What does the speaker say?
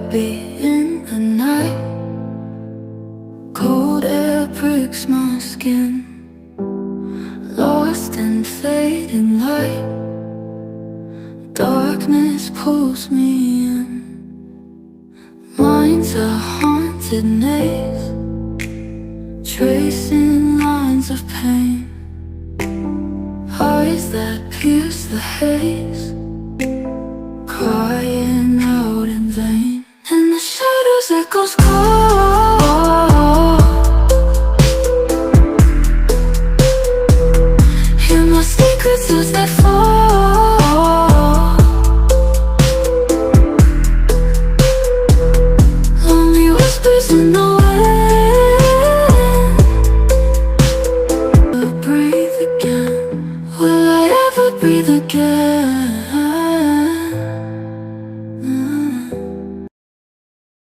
be in the night. Cold air breaks my skin, lost in fading light. Darkness pulls me in. Mind's a haunted maze, tracing lines of pain. Eyes that pierce the haze, crying out in vain. In the shadows echoes call.